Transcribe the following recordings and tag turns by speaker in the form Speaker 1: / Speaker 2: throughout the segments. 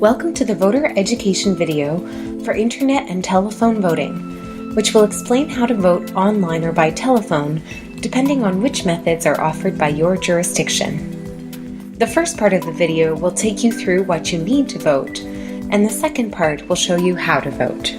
Speaker 1: Welcome to the voter education video for internet and telephone voting, which will explain how to vote online or by telephone, depending on which methods are offered by your jurisdiction. The first part of the video will take you through what you need to vote, and the second part will show you how to vote.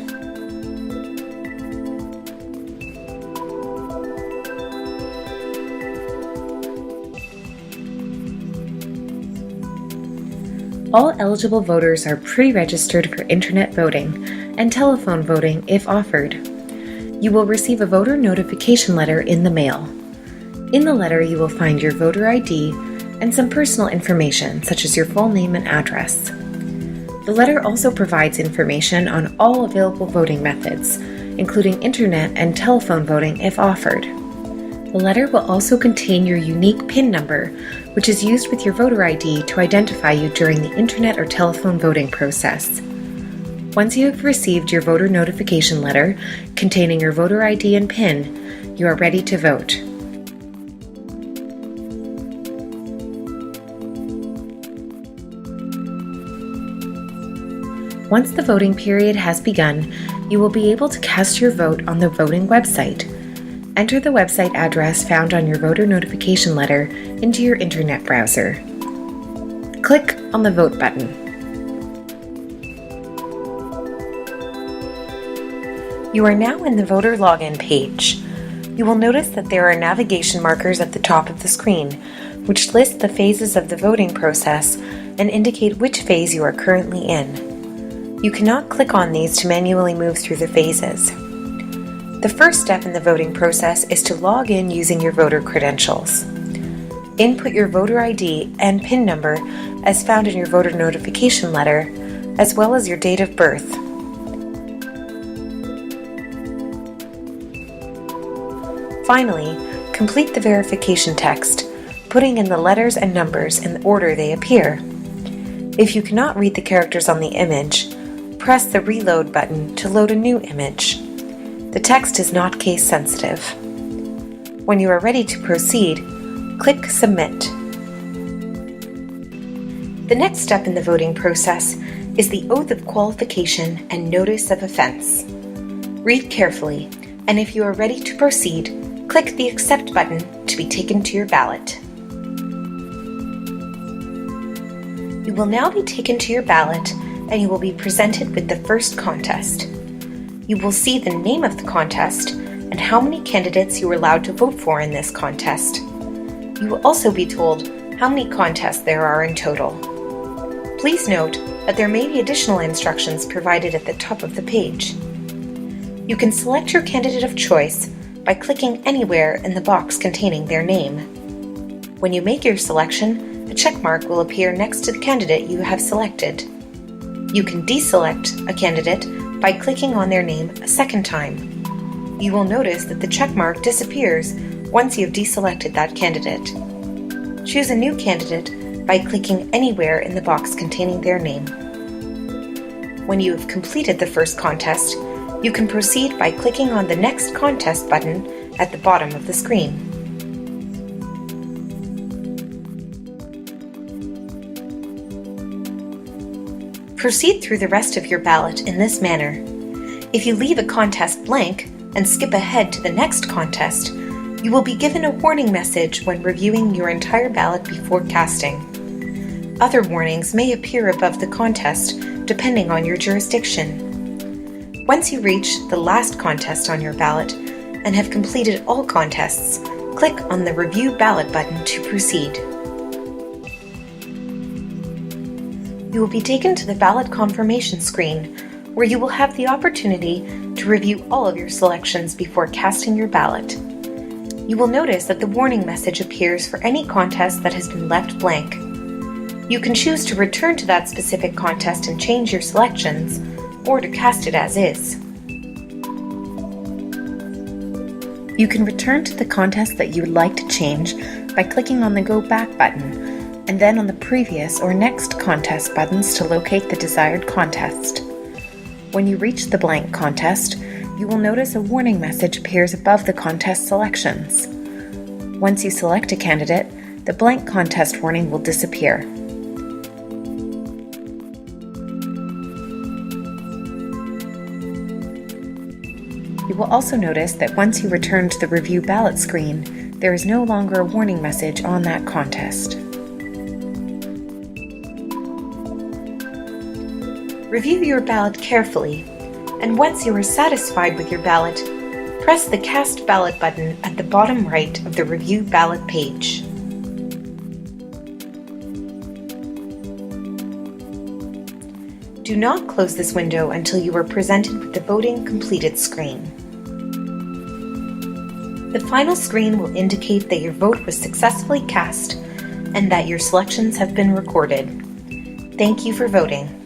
Speaker 1: All eligible voters are pre-registered for internet voting and telephone voting if offered. You will receive a voter notification letter in the mail. In the letter, you will find your voter ID and some personal information, such as your full name and address. The letter also provides information on all available voting methods, including internet and telephone voting if offered. The letter will also contain your unique PIN number, which is used with your voter ID to identify you during the internet or telephone voting process. Once you have received your voter notification letter containing your voter ID and PIN, you are ready to vote. Once the voting period has begun, you will be able to cast your vote on the voting website. Enter the website address found on your voter notification letter into your internet browser. Click on the Vote button. You are now in the voter login page. You will notice that there are navigation markers at the top of the screen, which list the phases of the voting process and indicate which phase you are currently in. You cannot click on these to manually move through the phases. The first step in the voting process is to log in using your voter credentials. Input your voter ID and PIN number as found in your voter notification letter, as well as your date of birth. Finally, complete the verification text, putting in the letters and numbers in the order they appear. If you cannot read the characters on the image, press the Reload button to load a new image. The text is not case sensitive. When you are ready to proceed, click Submit. The next step in the voting process is the Oath of Qualification and Notice of Offense. Read carefully, and if you are ready to proceed, click the Accept button to be taken to your ballot. You will now be taken to your ballot, and you will be presented with the first contest. You will see the name of the contest and how many candidates you are allowed to vote for in this contest. You will also be told how many contests there are in total. Please note that there may be additional instructions provided at the top of the page. You can select your candidate of choice by clicking anywhere in the box containing their name. When you make your selection, a check mark will appear next to the candidate you have selected. You can deselect a candidate by clicking on their name a second time. You will notice that the check mark disappears once you have deselected that candidate. Choose a new candidate by clicking anywhere in the box containing their name. When you have completed the first contest, you can proceed by clicking on the Next Contest button at the bottom of the screen. Proceed through the rest of your ballot in this manner. If you leave a contest blank and skip ahead to the next contest, you will be given a warning message when reviewing your entire ballot before casting. Other warnings may appear above the contest depending on your jurisdiction. Once you reach the last contest on your ballot and have completed all contests, click on the Review Ballot button to proceed. You will be taken to the ballot confirmation screen, where you will have the opportunity to review all of your selections before casting your ballot. You will notice that the warning message appears for any contest that has been left blank. You can choose to return to that specific contest and change your selections, or to cast it as is. You can return to the contest that you would like to change by clicking on the Go Back button, and then on the Previous or Next Contest buttons to locate the desired contest. When you reach the blank contest, you will notice a warning message appears above the contest selections. Once you select a candidate, the blank contest warning will disappear. You will also notice that once you return to the review ballot screen, there is no longer a warning message on that contest. Review your ballot carefully, and once you are satisfied with your ballot, press the Cast Ballot button at the bottom right of the review ballot page. Do not close this window until you are presented with the Voting Completed screen. The final screen will indicate that your vote was successfully cast and that your selections have been recorded. Thank you for voting.